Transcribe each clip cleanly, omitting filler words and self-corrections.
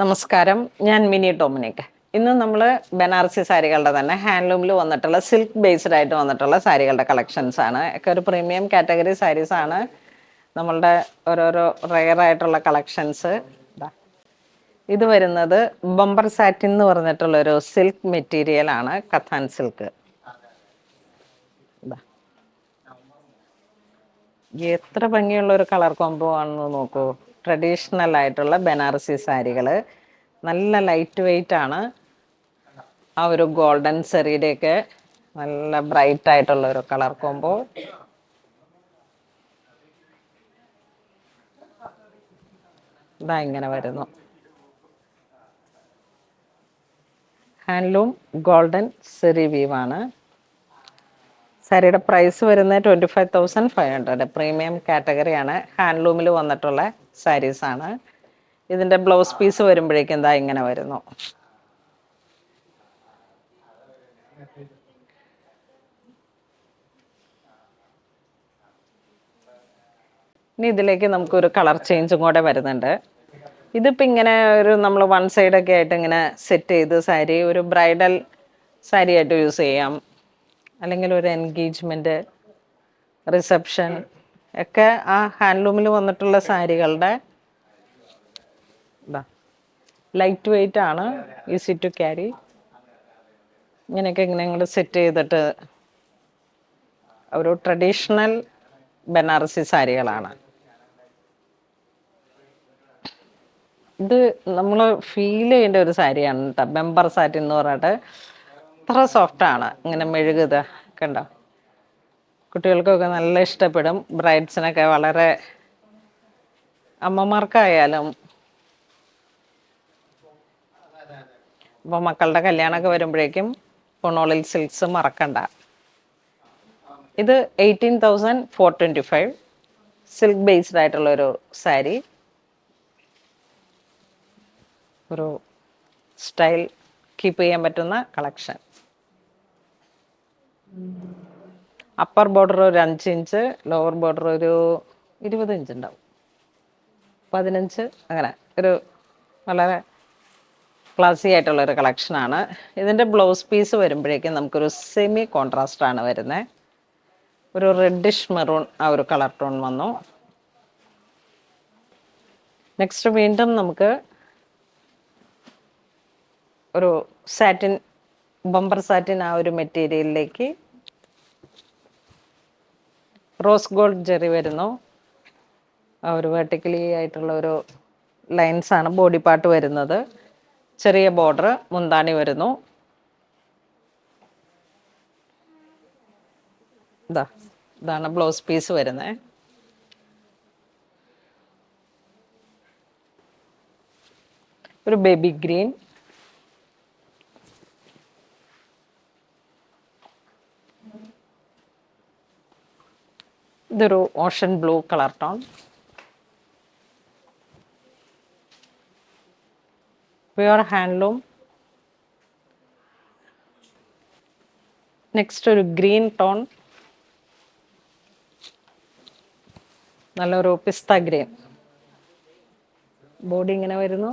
നമസ്കാരം, ഞാൻ mini Dominic. ഇന്ന് നമ്മൾ ബനാറസി സാരികളുടെ തന്നെ ഹാൻഡ്ലൂമിൽ വന്നിട്ടുള്ള സിൽക്ക് ബേസ്ഡ് ആയിട്ട് വന്നിട്ടുള്ള സാരികളുടെ കളക്ഷൻസ് ആണ്. ഒക്കെ ഒരു പ്രീമിയം കാറ്റഗറി സാരീസ് ആണ്. നമ്മളുടെ ഓരോരോ റെയർ ആയിട്ടുള്ള കളക്ഷൻസ്. ഇത് വരുന്നത് ബമ്പർ സാറ്റിൻ എന്ന് പറഞ്ഞിട്ടുള്ളൊരു സിൽക്ക് മെറ്റീരിയൽ ആണ്, കഥാൻ സിൽക്ക്. എത്ര ഭംഗിയുള്ള ഒരു കളർ കോംബോ ആണെന്ന് നോക്കൂ. ട്രഡീഷണൽ ആയിട്ടുള്ള ബനാറസി സാരികൾ നല്ല ലൈറ്റ് വെയിറ്റ് ആണ്. ആ ഒരു ഗോൾഡൻ സെറിയുടെയൊക്കെ നല്ല ബ്രൈറ്റ് ആയിട്ടുള്ള ഒരു കളർ കോംബോ. ഇതാ ഇങ്ങനെ വരുന്നു. ഹാൻഡ്ലൂം ഗോൾഡൻ സെറി വീവാണ്. സാരിയുടെ പ്രൈസ് വരുന്നത് 25,500. പ്രീമിയം കാറ്റഗറിയാണ്. ഹാൻഡ്ലൂമിൽ വന്നിട്ടുള്ള സാരീസാണ്. ഇതിൻ്റെ ബ്ലൗസ് പീസ് വരുമ്പോഴേക്കും എന്താ ഇങ്ങനെ വരുന്നു. ഇനി ഇതിലേക്ക് നമുക്കൊരു കളർ ചേഞ്ചും കൂടെ വരുന്നുണ്ട്. ഇതിപ്പോൾ ഇങ്ങനെ ഒരു നമ്മൾ വൺ സൈഡൊക്കെ ആയിട്ട് ഇങ്ങനെ സെറ്റ് ചെയ്ത് സാരി ഒരു ബ്രൈഡൽ സാരി ആയിട്ട് യൂസ് ചെയ്യാം, അല്ലെങ്കിൽ ഒരു എൻഗേജ്മെൻറ്റ്, റിസപ്ഷൻ ഒക്കെ ആ ഹാൻഡ്ലൂമിൽ വന്നിട്ടുള്ള സാരികളുടെ ലൈറ്റ് വെയിറ്റ് ആണ്, ഈസി ടു ക്യാരി. ഇങ്ങനെയൊക്കെ ഇങ്ങനെ ഇങ്ങോട്ട് സെറ്റ് ചെയ്തിട്ട് ഒരു ട്രഡീഷണൽ ബനാറസി സാരികളാണ്. ഇത് നമ്മൾ ഫീൽ ചെയ്യേണ്ട ഒരു സാരിയാണ് കേട്ടോ. ബെമ്പർ സാറ്റിൻ എന്ന് പറഞ്ഞിട്ട് അത്ര സോഫ്റ്റാണ്. ഇങ്ങനെ മെഴുകുക കണ്ടോ. കുട്ടികൾക്കൊക്കെ നല്ല ഇഷ്ടപ്പെടും. ബ്രൈഡ്സിനൊക്കെ വളരെ, അമ്മമാർക്കായാലും. അപ്പോൾ മക്കളുടെ കല്യാണമൊക്കെ വരുമ്പോഴേക്കും പൊണോളിൽ സിൽക്സ് മറക്കണ്ട. ഇത് 18,425 സിൽക്ക് ബേസ്ഡ് ആയിട്ടുള്ളൊരു സാരി. ഒരു സ്റ്റൈൽ കീപ്പ് ചെയ്യാൻ പറ്റുന്ന കളക്ഷൻ. അപ്പർ ബോർഡർ ഒരു 5 ഇഞ്ച്, ലോവർ ബോർഡർ ഒരു 20 ഇഞ്ച് ഉണ്ടാവും, 15 അങ്ങനെ ഒരു വളരെ ക്ലാസി ആയിട്ടുള്ളൊരു കളക്ഷനാണ്. ഇതിൻ്റെ ബ്ലൗസ് പീസ് വരുമ്പോഴേക്കും നമുക്കൊരു സെമി കോൺട്രാസ്റ്റ് ആണ് വരുന്നത്. ഒരു റെഡിഷ് മെറൂൺ ആ ഒരു കളർ ടോൺ വന്നു. നെക്സ്റ്റ് വീണ്ടും നമുക്ക് ഒരു സാറ്റിൻ, ബമ്പർ സാറ്റിൻ ആ ഒരു മെറ്റീരിയലിലേക്ക് റോസ് ഗോൾഡ് ജെറി വരുന്നു. ആ ഒരു വെർട്ടിക്കലി ആയിട്ടുള്ള ഒരു ലൈൻസാണ് ബോഡി പാർട്ട് വരുന്നത്. ചെറിയ ബോർഡർ, മുന്താണി വരുന്നു. ഇതാണ് ബ്ലൗസ് പീസ് വരുന്നത്. ഒരു ബേബി ഗ്രീൻ, ഇതൊരു Ocean blue colour tone. Pure handloom. Next ഒരു ഗ്രീൻ ടോൺ, നല്ലൊരു പിസ്ത ഗ്രീൻ. ബോഡി ഇങ്ങനെ വരുന്നു,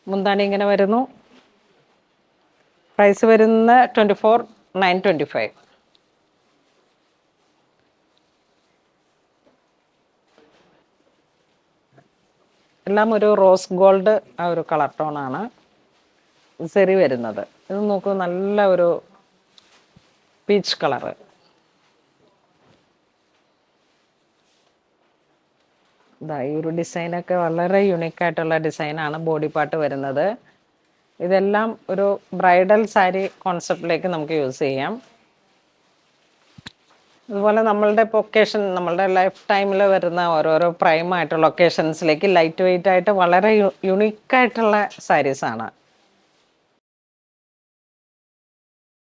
മുന്താണി ഇങ്ങനെ വരുന്നു. പ്രൈസ് വരുന്ന 24,925. എല്ലാം ഒരു റോസ് ഗോൾഡ് ആ ഒരു കളർ ടോണാണ് സെറി വരുന്നത്. ഇത് നോക്കൂ, നല്ല ഒരു പീച്ച് കളറ്. ഈ ഒരു ഡിസൈനൊക്കെ വളരെ യുണീക്കായിട്ടുള്ള ഡിസൈനാണ് ബോഡി പാർട്ട് വരുന്നത്. ഇതെല്ലാം ഒരു ബ്രൈഡൽ സാരി കോൺസെപ്റ്റിലേക്ക് നമുക്ക് യൂസ് ചെയ്യാം. അതുപോലെ നമ്മളുടെ ഇപ്പോൾ ഒക്കേഷൻ, നമ്മളുടെ ലൈഫ് ടൈമിൽ വരുന്ന ഓരോരോ പ്രൈം ആയിട്ടുള്ള ഒക്കേഷൻസിലേക്ക് ലൈറ്റ് വെയിറ്റ് ആയിട്ട് വളരെ യുണീക്കായിട്ടുള്ള സാരീസാണ്.